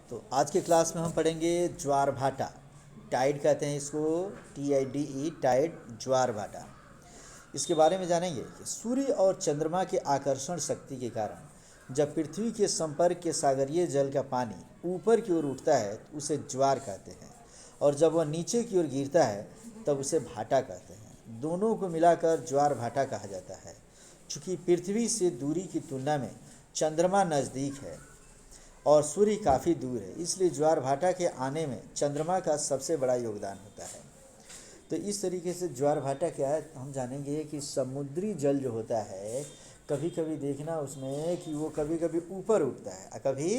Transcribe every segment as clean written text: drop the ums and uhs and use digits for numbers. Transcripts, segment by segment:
तो आज के क्लास में हम पढ़ेंगे ज्वार भाटा। टाइड कहते हैं इसको, TIDE, टाइड, ज्वार भाटा। इसके बारे में जानेंगे कि सूर्य और चंद्रमा के आकर्षण शक्ति के कारण जब पृथ्वी के संपर्क के सागरीय जल का पानी ऊपर की ओर उठता है तो उसे ज्वार कहते हैं, और जब वह नीचे की ओर गिरता है तब उसे भाटा कहते हैं। दोनों को मिलाकर ज्वार भाटा कहा जाता है। चूँकि पृथ्वी से दूरी की तुलना में चंद्रमा नज़दीक है और सूर्य काफ़ी दूर है, इसलिए ज्वार भाटा के आने में चंद्रमा का सबसे बड़ा योगदान होता है। तो इस तरीके से ज्वार भाटा क्या है हम जानेंगे कि समुद्री जल जो होता है कभी कभी देखना उसमें कि वो कभी कभी ऊपर उठता है और कभी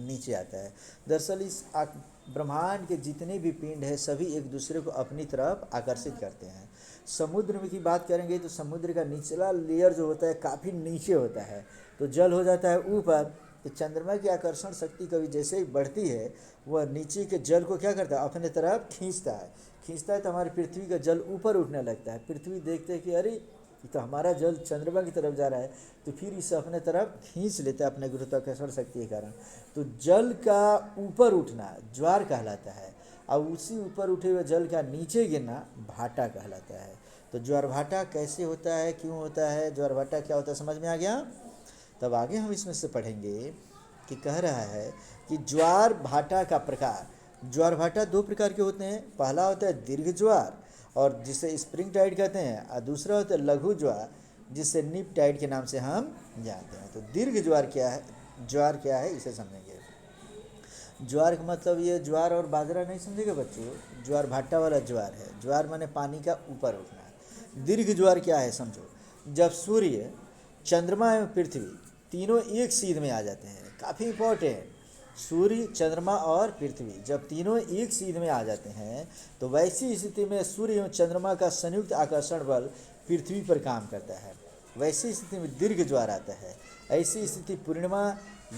नीचे आता है। दरअसल इस ब्रह्मांड के जितने भी पिंड हैं सभी एक दूसरे को अपनी तरफ आकर्षित करते हैं। समुद्र में की बात करेंगे तो समुद्र का निचला लेयर जो होता है काफ़ी नीचे होता है, तो जल हो जाता है ऊपर। तो चंद्रमा की आकर्षण शक्ति कभी जैसे ही बढ़ती है वह नीचे के जल को क्या करता है, अपने तरफ खींचता है तो हमारी पृथ्वी का जल ऊपर उठने लगता है। पृथ्वी देखते हैं कि अरे ये तो हमारा जल चंद्रमा की तरफ जा रहा है, तो फिर इसे अपने तरफ खींच लेता है अपने गुरुत्वाकर्षण शक्ति के कारण। तो जल का ऊपर उठना ज्वार कहलाता है, और उसी ऊपर उठे हुए जल का नीचे गिरना भाटा कहलाता है। तो ज्वार भाटा कैसे होता है, क्यों होता है, ज्वार भाटा क्या होता है, समझ में आ गया? तब आगे हम इसमें से पढ़ेंगे कि कह रहा है कि ज्वार भाटा का प्रकार। ज्वार भाटा दो प्रकार के होते हैं। पहला होता है दीर्घ ज्वार, और जिसे स्प्रिंग टाइड कहते हैं, और दूसरा होता है लघु ज्वार, जिसे निप टाइड के नाम से हम जानते हैं। तो दीर्घ ज्वार क्या है, ज्वार क्या है, इसे समझेंगे। ज्वार का मतलब ये ज्वार और बाजरा नहीं समझेगा बच्चों, ज्वार भाटा वाला ज्वार है। ज्वार माने पानी का ऊपर उठना। दीर्घ ज्वार क्या है समझो, जब सूर्य, चंद्रमा एवं पृथ्वी तीनों एक सीध में आ जाते हैं। काफ़ी इंपॉर्टेंट, सूर्य, चंद्रमा और पृथ्वी जब तीनों एक सीध में आ जाते हैं तो वैसी स्थिति में सूर्य एवं चंद्रमा का संयुक्त आकर्षण बल पृथ्वी पर काम करता है। वैसी स्थिति में दीर्घ ज्वार आता है। ऐसी स्थिति पूर्णिमा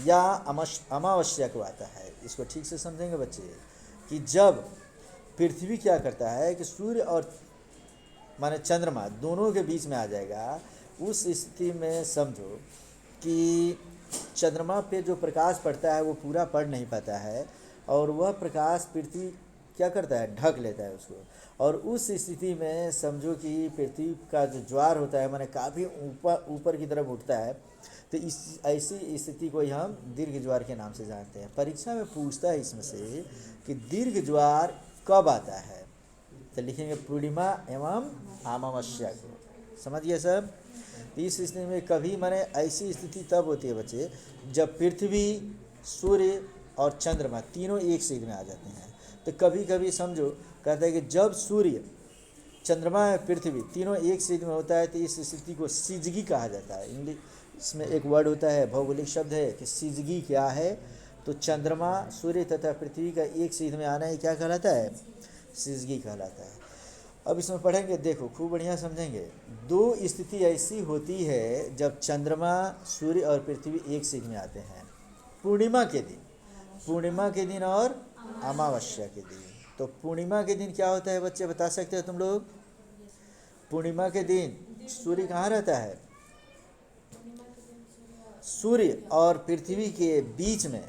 या अमावस्या को आता है। इसको ठीक से समझेंगे बच्चे कि जब पृथ्वी क्या करता है कि सूर्य और माने चंद्रमा दोनों के बीच में आ जाएगा, उस स्थिति में समझो कि चंद्रमा पे जो प्रकाश पड़ता है वो पूरा पड़ नहीं पाता है, और वह प्रकाश पृथ्वी क्या करता है, ढक लेता है उसको। और उस स्थिति में समझो कि पृथ्वी का जो ज्वार होता है माने काफ़ी ऊपर की तरफ उठता है। तो इस ऐसी स्थिति को हम दीर्घ ज्वार के नाम से जानते हैं। परीक्षा में पूछता है इसमें से कि दीर्घ ज्वार कब आता है, तो लिखेंगे पूर्णिमा एवं अमावस्या को। समझिए सब। इस स्थिति में कभी माने ऐसी स्थिति तब होती है बच्चे जब पृथ्वी, सूर्य और चंद्रमा तीनों एक सीध में आ जाते हैं। तो कभी कभी समझो कहते हैं कि जब सूर्य, चंद्रमा और पृथ्वी तीनों एक सीध में होता है तो इस स्थिति को सिजगी कहा जाता है। इंग्लिश इसमें एक वर्ड होता है, भौगोलिक शब्द है कि सिजगी क्या है, तो चंद्रमा, सूर्य तथा पृथ्वी का एक सीध में आना ही क्या कहलाता है, सिजगी कहलाता है। अब इसमें पढ़ेंगे, देखो खूब बढ़िया समझेंगे। दो स्थिति ऐसी होती है जब चंद्रमा, सूर्य और पृथ्वी एक सीध में आते हैं। पूर्णिमा के दिन और अमावस्या के दिन। तो पूर्णिमा के दिन क्या होता है बच्चे, बता सकते हो तुम लोग? पूर्णिमा के दिन सूर्य कहाँ रहता है, सूर्य और पृथ्वी के बीच में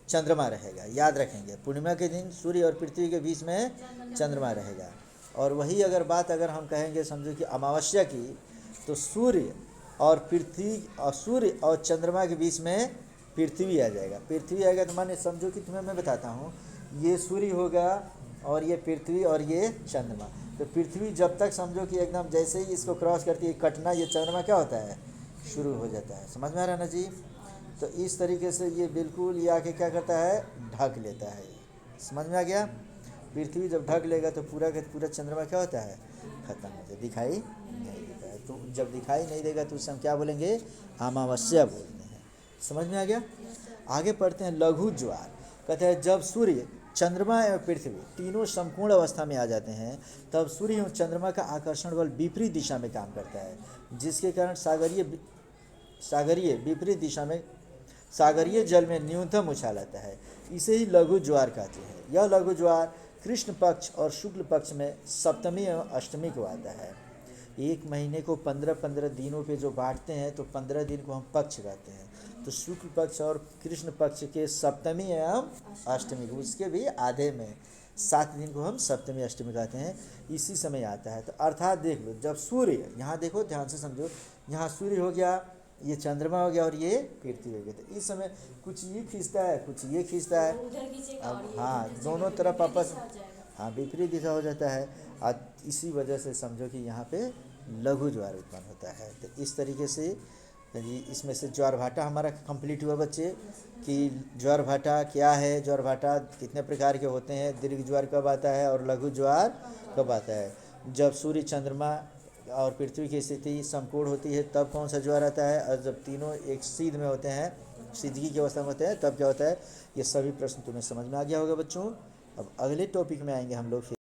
चंद्रमा रहेगा। याद रखेंगे, पूर्णिमा के दिन सूर्य और पृथ्वी के बीच में चंद्रमा रहेगा। और वही अगर बात अगर हम कहेंगे समझो कि अमावस्या की, तो सूर्य और पृथ्वी और सूर्य और चंद्रमा के बीच में पृथ्वी आ जाएगा। पृथ्वी आएगा तो माने समझो कि तुम्हें मैं बताता हूँ, ये सूर्य होगा और ये पृथ्वी और ये चंद्रमा। तो पृथ्वी जब तक समझो कि एकदम जैसे ही इसको क्रॉस करती है कटना, ये चंद्रमा क्या होता है, शुरू हो जाता है। समझ में आ रहा है ना जी? तो इस तरीके से ये बिल्कुल ये आके क्या करता है, ढक लेता है। समझ में आ गया? पृथ्वी जब ढक लेगा तो पूरा का पूरा चंद्रमा क्या होता है, खत्म हो जाए, दिखाई नहीं देता है। तो जब दिखाई नहीं देगा तो उसे हम क्या बोलेंगे, अमावस्या बोलते हैं। समझ में आ गया? आगे पढ़ते हैं लघु ज्वार। कहते हैं जब सूर्य, चंद्रमा एवं पृथ्वी तीनों संपूर्ण अवस्था में आ जाते हैं तब सूर्य एवं चंद्रमा का आकर्षण बल विपरीत दिशा में काम करता है, जिसके कारण सागरीय विपरीत दिशा में सागरीय जल में न्यूनतम उछाल आता है। इसे ही लघु ज्वार कहते हैं। यह लघु ज्वार कृष्ण पक्ष और शुक्ल पक्ष में सप्तमी एवं अष्टमी को आता है। एक महीने को 15-15 दिनों पे जो बांटते हैं तो 15 दिन को हम पक्ष कहते हैं। तो शुक्ल पक्ष और कृष्ण पक्ष के सप्तमी एवं अष्टमी को, उसके भी आधे में 7 दिन को हम सप्तमी अष्टमी कहते हैं, इसी समय आता है। तो अर्थात देख लो, जब सूर्य, यहाँ देखो ध्यान से समझो, यहाँ सूर्य हो गया, ये चंद्रमा हो गया और ये पृथ्वी हो गया। तो इस समय कुछ ये खींचता है, कुछ ये खींचता है। उधर खींचेगा और अब ये हाँ, इधर खींचेगा, दोनों तो तरफ विपरीत आपस, दिशा हो जाएगा। हाँ विपरीत दिशा हो जाता है। और इसी वजह से समझो कि यहाँ पे लघु ज्वार उत्पन्न होता है। तो इस तरीके से यदि इसमें से ज्वार भाटा हमारा कंप्लीट हुआ बच्चे, कि ज्वार भाटा क्या है, ज्वार भाटा कितने प्रकार के होते हैं, दीर्घ ज्वार कब आता है और लघु ज्वार कब आता है। जब सूर्य चंद्रमा और पृथ्वी की स्थिति समकोण होती है तब कौन सा ज्वार आता है, और जब तीनों एक सीध में होते हैं, सीधगी की अवस्था में होते हैं, तब क्या होता है। ये सभी प्रश्न तुम्हें समझ में आ गया होगा बच्चों। अब अगले टॉपिक में आएंगे हम लोग।